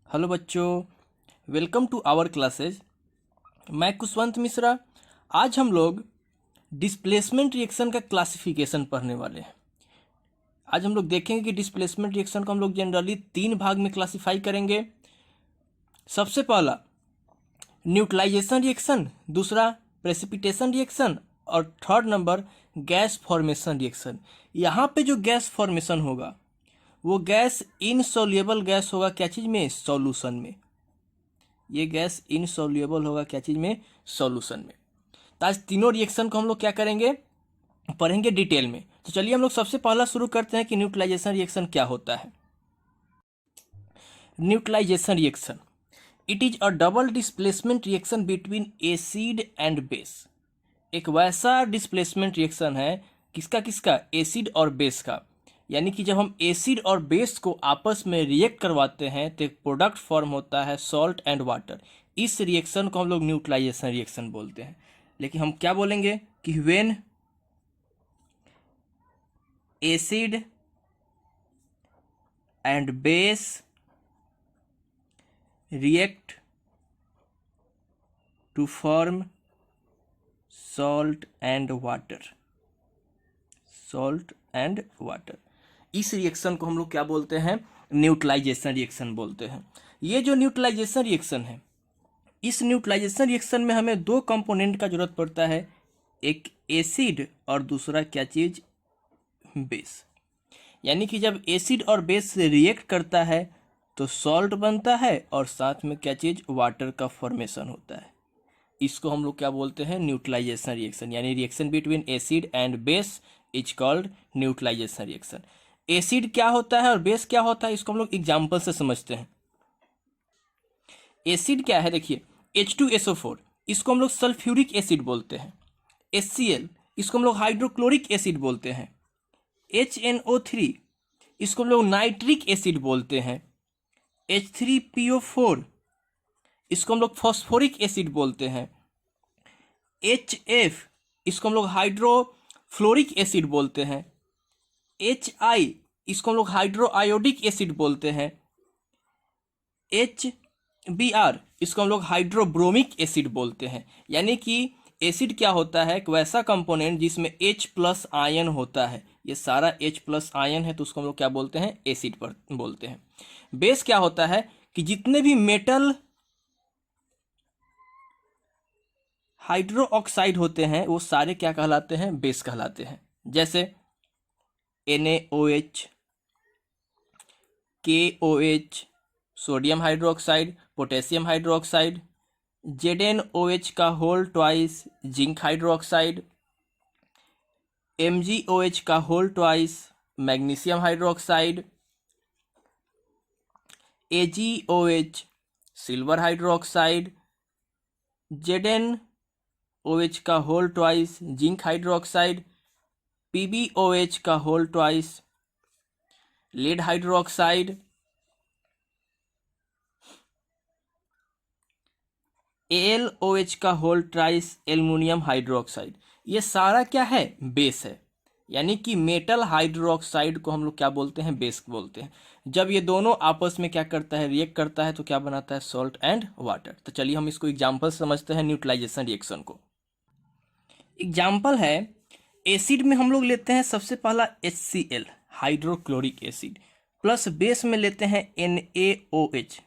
Hello बच्चों, welcome to our classes. मैं कुशवंत मिश्रा। आज हम लोग डिस्प्लेसमेंट रिएक्शन का क्लासिफिकेशन पढ़ने वाले हैं। आज हम लोग देखेंगे कि डिस्प्लेसमेंट रिएक्शन को हम लोग जनरली 3 भाग में क्लासिफाई करेंगे। सबसे पहला न्यूट्रलाइजेशन रिएक्शन, दूसरा प्रेसिपिटेशन रिएक्शन और third number gas formation reaction. यहाँ पे जो गैस फॉर्मेशन होगा वो गैस इनसॉल्युबल गैस होगा। क्या चीज़ में? सॉल्यूशन में। ये गैस इनसॉल्युबल होगा क्या चीज़ में? सॉल्यूशन में। तो आज तीनों रिएक्शन को हम लोग क्या करेंगे, पढ़ेंगे डिटेल में। तो चलिए हम लोग सबसे पहला शुरू करते हैं कि न्यूट्रलाइजेशन रिएक्शन क्या होता है। Neutralization reaction, it is a double displacement reaction between acid and base. एक वैसा डिस्प्लेसमेंट रिएक्शन है किसका किसका? एसिड और बेस का। यानी कि जब हम एसिड और बेस को आपस में रिएक्ट करवाते हैं तो एक प्रोडक्ट फॉर्म होता है सॉल्ट एंड वाटर। इस रिएक्शन को हम लोग न्यूट्रलाइजेशन रिएक्शन बोलते हैं। लेकिन हम क्या बोलेंगे कि when acid and base react to form salt and water. Salt and water, इस रिएक्शन को हम लोग क्या बोलते हैं? न्यूट्रलाइजेशन रिएक्शन बोलते हैं। ये जो न्यूट्रलाइजेशन रिएक्शन है, इस न्यूट्रलाइजेशन रिएक्शन में हमें 2 कंपोनेंट का जरूरत पड़ता है, एक एसिड और दूसरा क्या चीज? बेस। यानी कि जब एसिड और बेस रिएक्ट करता है तो सॉल्ट बनता है और साथ में क्या चीज? वाटर का फॉर्मेशन होता है। इसको हम लोग क्या बोलते हैं? Neutralization reaction. यानी reaction between acid and base is called neutralization reaction. Acid क्या होता है और बेस क्या होता है, इसको हम लोग एग्जाम्पल से समझते हैं। एसिड क्या है? देखिए, H2SO4, इसको हम लोग सल्फ्यूरिक एसिड बोलते हैं। HCl, इसको हम लोग हाइड्रोक्लोरिक एसिड बोलते हैं। HNO3, इसको हम लोग नाइट्रिक एसिड बोलते हैं। H3PO4, इसको हम लोग फॉस्फोरिक एसिड बोलते हैं। HF, इसको हम लोग हाइड्रोफ्लोरिक एसिड बोलते हैं। HI, इसको हम लोग हाइड्रोआयोडिक एसिड बोलते हैं। HBr, इसको हम लोग हाइड्रोब्रोमिक एसिड बोलते हैं। यानी कि एसिड क्या होता है? एक वैसा कंपोनेंट जिसमें H+ आयन होता है। ये सारा H+ आयन है तो उसको हम लोग क्या बोलते हैं? एसिड पर बोलते हैं। बेस क्या होता है कि जितने भी मेटल हाइड्रो ऑक्साइड होते हैं वो सारे क्या कहलाते हैं? बेस कहलाते हैं। जैसे NaOH, KOH, sodium hydroxide, potassium hydroxide, ZnOH का whole twice, zinc hydroxide, MgOH का whole twice, magnesium hydroxide, AgOH, silver hydroxide, ZnOH का whole twice, zinc hydroxide, PbOH का whole twice, lead hydroxide, AlOH का whole thrice, aluminium hydroxide. ये सारा क्या है? Base है। यानी कि मेटल हाइड्रोक्साइड को हम लोग क्या बोलते हैं? बेस बोलते हैं। जब ये दोनों आपस में क्या करता है? रिएक्ट करता है तो क्या बनाता है? Salt and water. तो चलिए हम इसको एग्जाम्पल समझते हैं न्यूट्रलाइजेशन रिएक्शन को। एग्जाम्पल है, एसिड में हम लोग लेते हैं सबसे पहला HCl, hydrochloric acid, plus base में लेते हैं NaOH,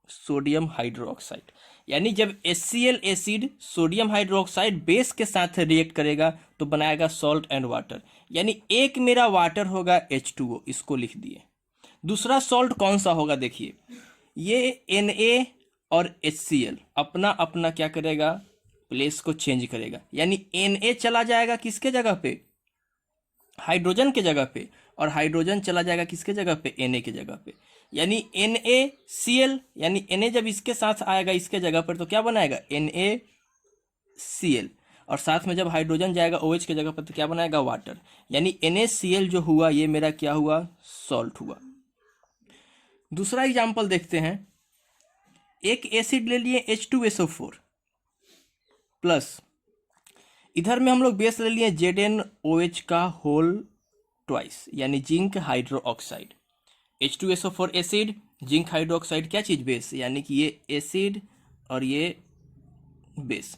सोडियम हाइड्रोक्साइड। यानी जब HCl acid sodium hydroxide base के साथ रिएक्ट करेगा तो बनाएगा सॉल्ट एंड वाटर। यानी एक मेरा वाटर होगा H2O, इसको लिख दिए। दूसरा सॉल्ट कौन सा होगा? देखिए, ये Na और HCl अपना अपना क्या करेगा? प्लेस को चेंज करेगा। यानी Na चला जाएगा किसके जगह पे? हाइड्रोजन के जगह पे, और हाइड्रोजन चला जाएगा किसके जगह पे? Na के जगह पे। यानी NaCl, यानी Na जब इसके साथ आएगा इसके जगह पर तो क्या बनाएगा? NaCl। और साथ में जब हाइड्रोजन जाएगा OH के जगह पर तो क्या बनाएगा? वाटर। यानी NaCl जो हुआ ये मेरा क्या हुआ? सॉल्ट हुआ। दूसरा एग्जाम्पल देखते हैं। एक एसिड ले लिए H2SO4 प्लस, इधर में हम लोग बेस ले लिए ZnOH का होल ट्वाइस, यानी zinc hydro oxide. H2SO4 acid, zinc hydroxide क्या चीज़? बेस, यानी कि ये एसिड और ये बेस।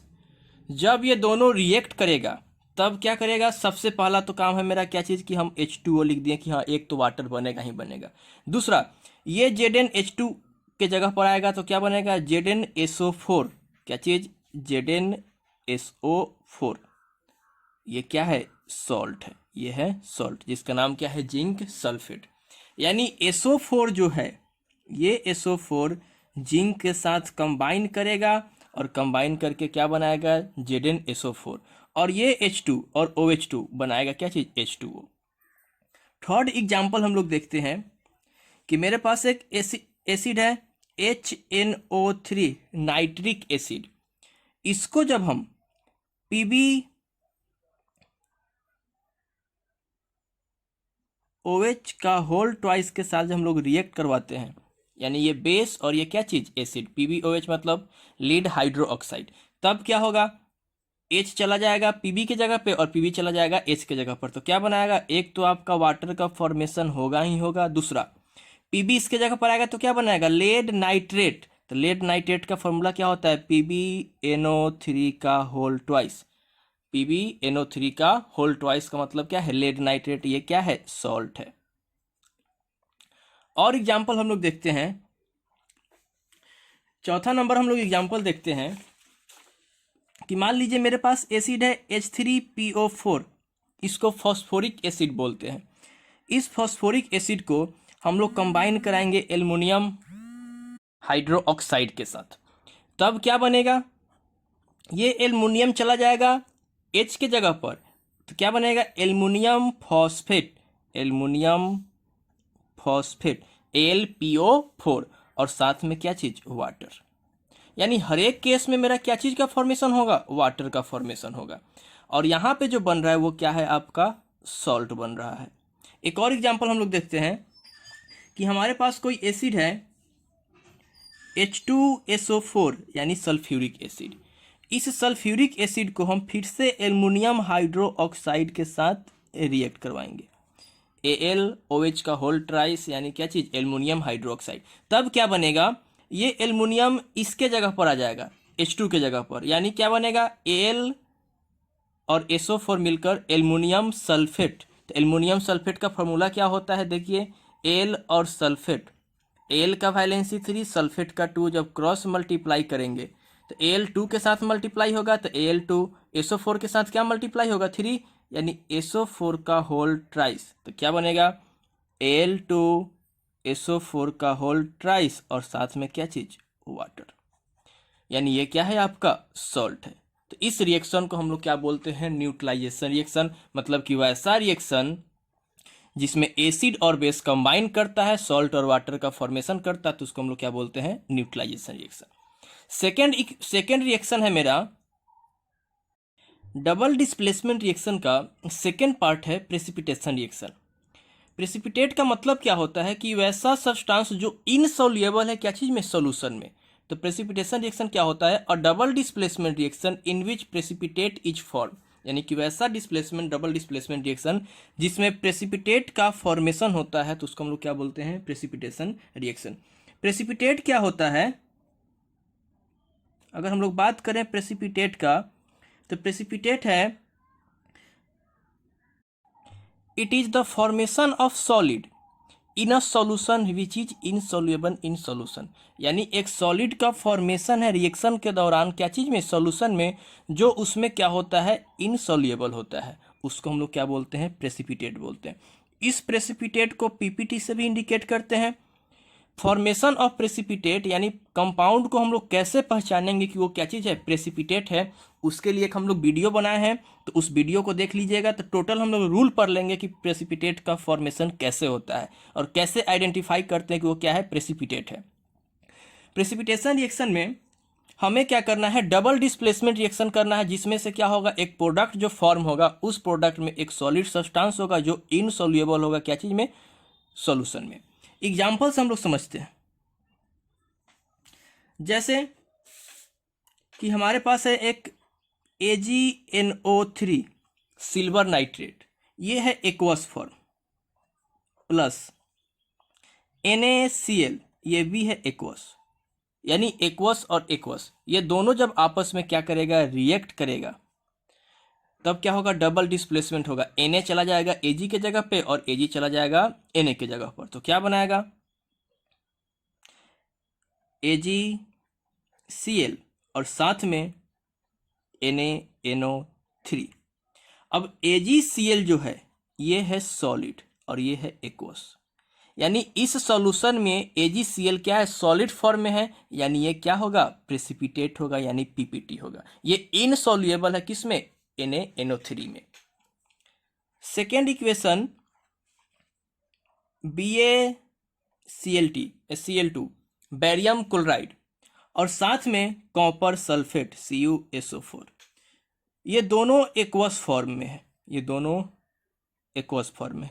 जब ये दोनों रिएक्ट करेगा तब क्या करेगा? सबसे पहला तो काम है मेरा क्या चीज़ कि हम H2O लिख दिए कि हाँ एक तो वाटर बनेगा ही बनेगा। दूसरा, ये ZnH2 के जगह पर आएगा तो क्या बनेगा? ZnSO4। क्या चीज़? ZnSO4। ये क्या है? सॉल्ट है। ये है सॉल्ट जिसका नाम क्या है? Zinc sulphate. यानी SO4 जो है, ये SO4 जिंक के साथ कंबाइन करेगा और कंबाइन करके क्या बनाएगा? ZnSO4। और ये H2 और OH2 बनाएगा क्या चीज़? H2O। थर्ड एग्जाम्पल हम लोग देखते हैं कि मेरे पास एक एसिड है HNO3 नाइट्रिक एसिड। इसको जब हम PbOH का होल ट्वाइस के साथ जब हम लोग रिएक्ट करवाते हैं, यानी ये बेस और ये क्या चीज़? एसिड। PbOH मतलब लीड हाइड्रो ऑक्साइड। तब क्या होगा? H चला जाएगा Pb की जगह पे और Pb चला जाएगा H की जगह पर। तो क्या बनाएगा? एक तो आपका वाटर का फॉर्मेशन होगा ही होगा। दूसरा, Pb इसके जगह पर आएगा तो क्या बनाएगा? Lead nitrate. तो लेड नाइट्रेट का फॉर्मूला क्या होता है? PbNO3 का होल ट्वाइस। PbNO3 का होल ट्वाइस का मतलब क्या है? Lead nitrate. ये क्या है? सॉल्ट है। और एग्जाम्पल हम लोग देखते हैं। चौथा नंबर हम लोग एग्जाम्पल देखते हैं कि मान लीजिए मेरे पास एसिड है H3PO4। इसको फॉस्फोरिक एसिड बोलते हैं। इस फॉस्फोरिक एसिड को हम लोग कंबाइन कराएंगे एल्युमिनियम हाइड्रो ऑक्साइड के साथ। तब क्या बनेगा? ये एल्युमिनियम चला जाएगा H के जगह पर तो क्या बनेगा? Aluminium phosphate. Aluminium phosphate AlPO4 और साथ में क्या चीज़? वाटर। यानी हर एक केस में मेरा क्या चीज़ का फॉर्मेशन होगा? वाटर का फॉर्मेशन होगा। और यहाँ पे जो बन रहा है वो क्या है? आपका सॉल्ट बन रहा है। एक और एग्जांपल हम लोग देखते हैं कि हमारे पास कोई एसिड है H2SO4 यानी सल्फ्यूरिक एसिड। इस सल्फ्यूरिक एसिड को हम फिर से एल्युमिनियम हाइड्रो ऑक्साइड के साथ रिएक्ट करवाएंगे। AlOH का होल ट्राइस यानी क्या चीज़? Aluminium hydroxide. तब क्या बनेगा? ये एल्युमिनियम इसके जगह पर आ जाएगा H2 के जगह पर, यानी क्या बनेगा? Al और SO4 मिलकर एल्युमिनियम सल्फेट। तो एल्युमिनियम सल्फेट का फॉर्मूला क्या होता है? देखिए, एल और सल्फेट। एल का वैलेंसी 3, सल्फेट का 2। जब क्रॉस मल्टीप्लाई करेंगे तो Al2 के साथ मल्टीप्लाई होगा तो Al2 SO4 के साथ क्या मल्टीप्लाई होगा? 3, यानी SO4 का होल ट्राइस। तो क्या बनेगा? Al2 SO4 का होल ट्राइस और साथ में क्या चीज़? वाटर। यानी ये क्या है? आपका सॉल्ट है। तो इस रिएक्शन को हम लोग क्या बोलते हैं? Neutralization reaction. मतलब कि वैसा रिएक्शन जिसमें एसिड और बेस कंबाइन करता है, सॉल्ट और वाटर का फॉर्मेशन करता है, तो उसको हम लोग क्या बोलते हैं? Neutralization reaction. सेकेंड रिएक्शन है मेरा डबल डिस्प्लेसमेंट रिएक्शन का सेकेंड पार्ट है प्रेसिपिटेशन रिएक्शन। प्रेसिपिटेट का मतलब क्या होता है? कि वैसा सब्सटेंस जो इनसॉल्युबल है क्या चीज़ में? सॉल्यूशन में। तो प्रेसिपिटेशन रिएक्शन क्या होता है? A double displacement reaction in which precipitate is form. यानी कि वैसा डिस्प्लेसमेंट, डबल डिस्प्लेसमेंट रिएक्शन जिसमें प्रेसिपिटेट का फॉर्मेशन होता है, तो उसको हम लोग क्या बोलते हैं? Precipitation reaction. प्रेसिपिटेट क्या होता है? अगर हम लोग बात करें प्रेसिपिटेट का, तो प्रेसिपिटेट है it is the formation of solid in a solution which is insoluble in solution. यानी एक सॉलिड का फॉर्मेशन है रिएक्शन के दौरान क्या चीज़ में? सॉल्यूशन में, जो उसमें क्या होता है? इनसॉल्युबल होता है। उसको हम लोग क्या बोलते हैं? प्रेसिपिटेट बोलते हैं। इस प्रेसिपिटेट को पीपीटी से भी इंडिकेट करते हैं। फॉर्मेशन ऑफ प्रेसिपिटेट यानी कंपाउंड को हम लोग कैसे पहचानेंगे कि वो क्या चीज़ है? प्रेसिपिटेट है। उसके लिए एक हम लोग वीडियो बनाए हैं, तो उस वीडियो को देख लीजिएगा। तो टोटल हम लोग रूल पढ़ लेंगे कि प्रेसिपिटेट का फॉर्मेशन कैसे होता है और कैसे आइडेंटिफाई करते हैं कि वो क्या है? प्रेसिपिटेट है। प्रेसिपिटेशन रिएक्शन में हमें क्या करना है? डबल डिस्प्लेसमेंट रिएक्शन करना है, जिसमें से क्या होगा? एक प्रोडक्ट जो फॉर्म होगा, उस प्रोडक्ट में एक सॉलिड सब्सटेंस होगा जो इनसॉल्युबल होगा क्या चीज़ में? सॉल्यूशन में। एग्जाम्पल से हम लोग समझते हैं। जैसे कि हमारे पास है एक AgNO3 सिल्वर नाइट्रेट। ये है एक्वस फॉर्म प्लस NaCl ये भी है एक्वस, यानी एक्वस और एक्वस ये दोनों जब आपस में क्या करेगा, रिएक्ट करेगा, तब क्या होगा, डबल डिस्प्लेसमेंट होगा। Na चला जाएगा Ag के जगह पे और Ag चला जाएगा Na के जगह पर, तो क्या बनाएगा, AgCl और साथ में NaNO3। अब AgCl जो है ये है सॉलिड और ये है एक्वस, यानी इस सॉल्यूशन में AgCl क्या है, सॉलिड फॉर्म में है, यानी ये क्या होगा, प्रेसिपिटेट होगा, यानी PPT होगा। ये इनसॉल्युएबल है किसमें, NaNO3 में। Second equation BaCl2 barium chloride और साथ में कॉपर सल्फेट CuSO4, ये दोनों एक्वस फॉर्म में है, ये दोनों एक्वस फॉर्म में।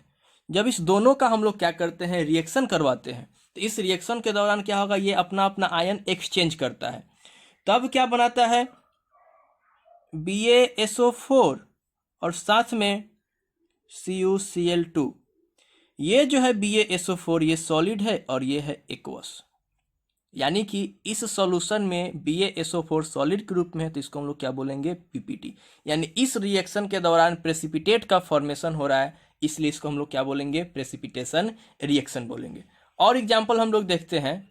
जब इस दोनों का हम लोग क्या करते हैं, रिएक्शन करवाते हैं, तो इस रिएक्शन के दौरान क्या होगा, ये अपना अपना आयन एक्सचेंज करता है, तब क्या बनाता है, BaSO4 और साथ में CuCl2। ये जो है BaSO4 ये सॉलिड है और ये है एक्वस, यानी कि इस सॉल्यूशन में BaSO4 सॉलिड के रूप में है, तो इसको हम लोग क्या बोलेंगे, PPT। यानी इस रिएक्शन के दौरान प्रेसिपिटेट का फॉर्मेशन हो रहा है, इसलिए इसको हम लोग क्या बोलेंगे, प्रेसिपिटेशन रिएक्शन बोलेंगे। और एग्जांपल हम लोग देखते हैं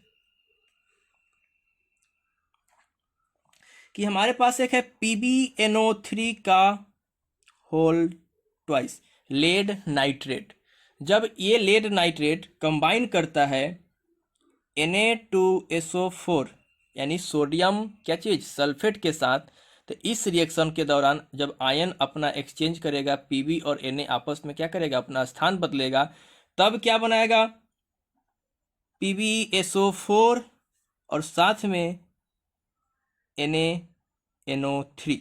कि हमारे पास एक है PbNO3 का होल ट्वाइस लेड नाइट्रेट। जब ये लेड नाइट्रेट कंबाइन करता है Na2SO4 यानी सोडियम क्या चीज, सल्फेट के साथ, तो इस रिएक्शन के दौरान जब आयन अपना एक्सचेंज करेगा, Pb और Na आपस में क्या करेगा, अपना स्थान बदलेगा, तब क्या बनाएगा, PbSO4 और साथ में NaNO3।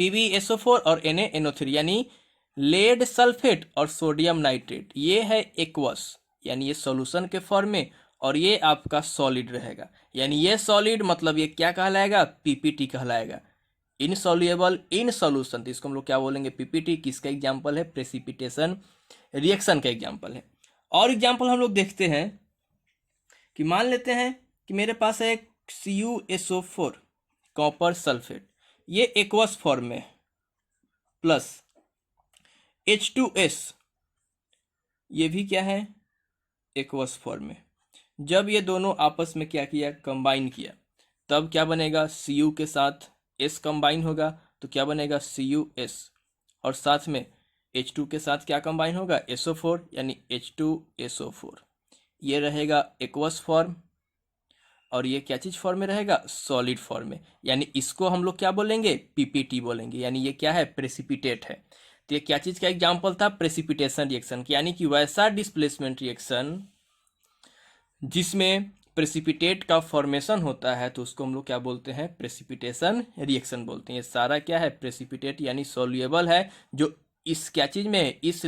PbSO4 और NaNO3 यानी लेड सल्फेट और सोडियम नाइट्रेट, ये है एक्वस, यानी ये सॉल्यूशन के फॉर्म में, और ये आपका सॉलिड रहेगा, यानी ये सॉलिड मतलब ये क्या कहलाएगा, PPT कहलाएगा, इनसॉल्युएबल इन सॉल्यूशन। तो इसको हम लोग क्या बोलेंगे, PPT। किसका एग्जांपल है, प्रेसिपिटेशन रिएक्शन का एग्जांपल है। और एग्जांपल हम लोग देखते हैं कि मान लेते हैं कि मेरे पास है एक CuSO4 कॉपर सल्फेट, ये एक्वस फॉर्म में, प्लस H2S, ये भी क्या है, एक्वस फॉर्म में। जब ये दोनों आपस में क्या किया, कंबाइन किया, तब क्या बनेगा, Cu के साथ S कंबाइन होगा, तो क्या बनेगा, CuS, और साथ में H2 के साथ क्या कंबाइन होगा, SO4, यानी H2SO4। ये रहेगा एक्वस फॉर्म, और ये क्या चीज फॉर्म में रहेगा, सॉलिड फॉर्म में, यानी इसको हम लोग क्या बोलेंगे, PPT बोलेंगे, यानी ये क्या है, प्रेसिपिटेट है। तो ये क्या चीज का एग्जांपल था, प्रेसिपिटेशन रिएक्शन, यानी कि वैसा डिस्प्लेसमेंट रिएक्शन जिसमें प्रेसिपिटेट का फॉर्मेशन होता है, तो उसको हम लोग क्या बोलते हैं, प्रेसिपिटेशन रिएक्शन बोलते हैं। ये सारा क्या है, प्रेसिपिटेट यानी सॉल्युएबल है, जो इस क्या चीज में, इस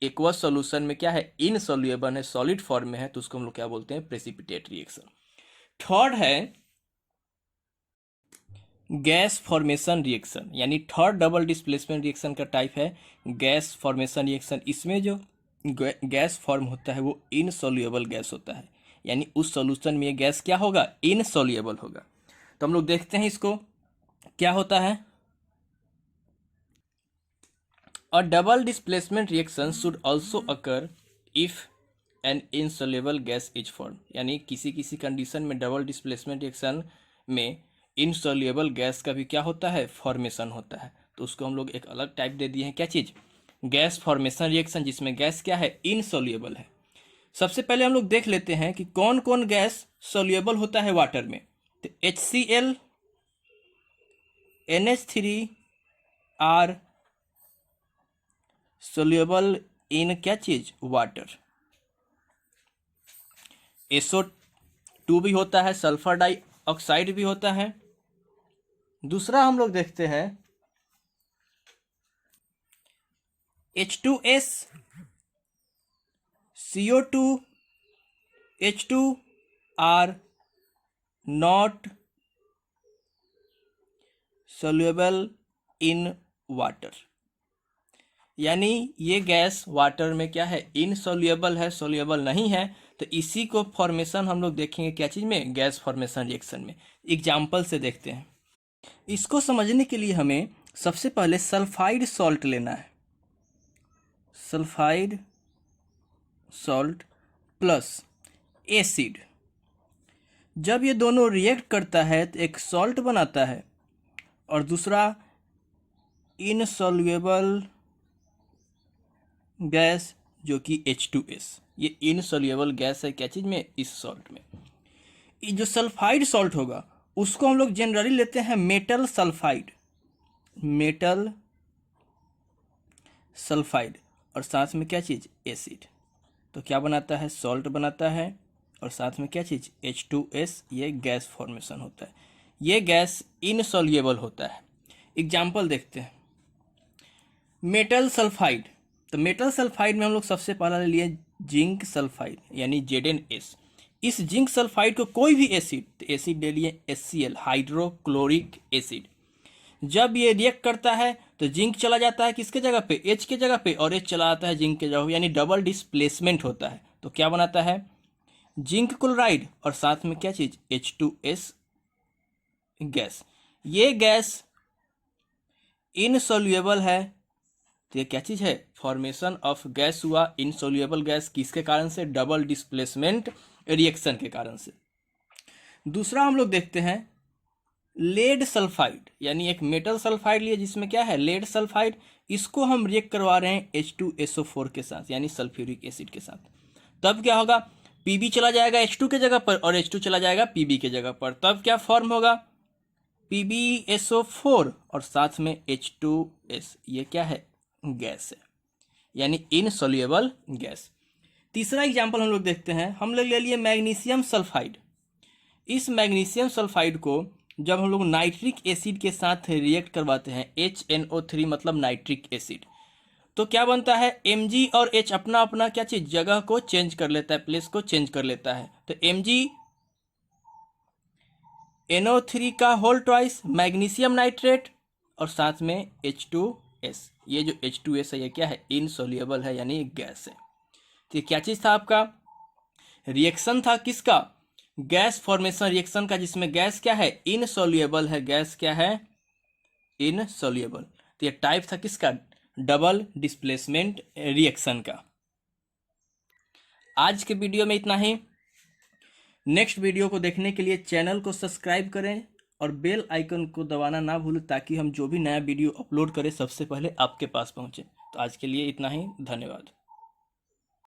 एक्वस सॉल्यूशन में क्या है, इनसॉल्युएबल है, सॉलिड फॉर्म में है, तो उसको हम लोग क्या बोलते हैं, प्रेसिपिटेट रिएक्शन। थर्ड है गैस फॉर्मेशन रिएक्शन, यानी थर्ड डबल डिस्प्लेसमेंट रिएक्शन का टाइप है गैस फॉर्मेशन रिएक्शन। इसमें जो गैस फॉर्म होता है वो इनसॉल्युएबल गैस होता है, यानी उस सॉल्यूशन में ये गैस क्या होगा, इनसॉल्युएबल होगा। तो हम लोग देखते हैं इसको क्या होता है। A double displacement reaction should also occur if an insoluble gas is form, यानी किसी किसी कंडीशन में डबल डिस्प्लेसमेंट रिएक्शन में इनसॉल्युएबल गैस का भी क्या होता है, फॉर्मेशन होता है। तो उसको हम लोग एक अलग टाइप दे दिए हैं, क्या चीज, गैस फॉर्मेशन रिएक्शन, जिसमें गैस क्या है, इनसॉल्युएबल है। सबसे पहले हम लोग देख लेते हैं कि कौन कौन गैस सॉल्युएबल होता है वाटर में। तो HCl, NH3 आर सॉल्युएबल इन क्या चीज, वाटर। SO2 भी होता है, सल्फर डाइऑक्साइड भी होता है। दूसरा हम लोग देखते हैं H2S, CO2, H2 are not soluble in water, यानी ये गैस वाटर में क्या है, इनसॉल्युएबल है, सॉल्युएबल नहीं है। तो इसी को फॉर्मेशन हम लोग देखेंगे क्या चीज़ में, गैस फॉर्मेशन रिएक्शन में। एग्जाम्पल से देखते हैं। इसको समझने के लिए हमें सबसे पहले सल्फाइड सॉल्ट लेना है। सल्फाइड सॉल्ट प्लस एसिड, जब ये दोनों रिएक्ट करता है तो एक सॉल्ट बनाता है और दूसरा इनसॉल्युबल गैस जो कि H2S। ये इनसॉल्युबल गैस है क्या चीज़ में, इस सॉल्ट में। ये जो सल्फाइड सॉल्ट होगा उसको हम लोग जनरली लेते हैं मेटल सल्फाइड, मेटल सल्फाइड, और साथ में क्या चीज़, एसिड। तो क्या बनाता है, सॉल्ट बनाता है और साथ में क्या चीज़, H2S। ये गैस फॉर्मेशन होता है। ये गैस इनसॉल्युबल होता है। एग्जाम्पल देखते हैं। मेटल सल्फाइड, तो मेटल सल्फाइड में हम लोग सबसे पहला ले लिए जिंक सल्फाइड यानी ZnS। इस जिंक सल्फाइड को कोई भी एसिड, तो एसिड ले लिए HCl, हाइड्रोक्लोरिक एसिड। जब ये रिएक्ट करता है तो जिंक चला जाता है किसके जगह पे, H के जगह पे, और H चला आता है जिंक के जगह पे, यानी डबल डिस्प्लेसमेंट होता है। तो क्या बनाता है, जिंक क्लोराइड और साथ में क्या चीज, H2S गैस। ये गैस इनसॉल्युबल है, तो ये क्या चीज है, फॉर्मेशन ऑफ गैस हुआ इनसॉल्युबल गैस, किसके कारण से, डबल डिस्प्लेसमेंट रिएक्शन के कारण से। दूसरा हम लोग देखते हैं लेड सल्फाइड, यानी एक मेटल सल्फाइड लिए जिसमें क्या है, लेड सल्फाइड। इसको हम रिएक्ट करवा रहे हैं H2SO4 के साथ यानी सल्फ्यूरिक एसिड के साथ। तब क्या होगा, Pb चला जाएगा H2 के जगह पर और H2 चला जाएगा Pb के जगह पर। तब क्या फॉर्म होगा, PbSO4 और साथ में H2S। ये क्या है, गैस है, यानी इनसॉल्युबल गैस। तीसरा एग्जाम्पल हम लोग देखते हैं। हम लोग ले लिए मैग्नीशियम सल्फाइड। इस मैग्नीशियम सल्फाइड को जब हम लोग नाइट्रिक एसिड के साथ रिएक्ट करवाते हैं, HNO3 मतलब नाइट्रिक एसिड, तो क्या बनता है, Mg और H अपना अपना क्या चीज, जगह को चेंज कर लेता है, प्लेस को चेंज कर लेता है। तो MgNO3 का होल ट्वाइस मैग्नीशियम नाइट्रेट और साथ में H2S। ये जो H2S है ये क्या है, इनसॉल्युबल है यानी गैस है। तो ये क्या चीज था, आपका रिएक्शन था किसका, गैस फॉर्मेशन रिएक्शन का, जिसमें गैस क्या है, इनसॉल्युबल है। गैस क्या है, इनसॉल्युबल। तो ये टाइप था किसका, डबल डिस्प्लेसमेंट रिएक्शन का। आज के वीडियो में इतना ही। नेक्स्ट वीडियो को देखने के लिए चैनल को सब्सक्राइब करें और बेल आइकन को दबाना ना भूलें, ताकि हम जो भी नया वीडियो अपलोड करें सबसे पहले आपके पास पहुंचे। तो आज के लिए इतना ही, धन्यवाद।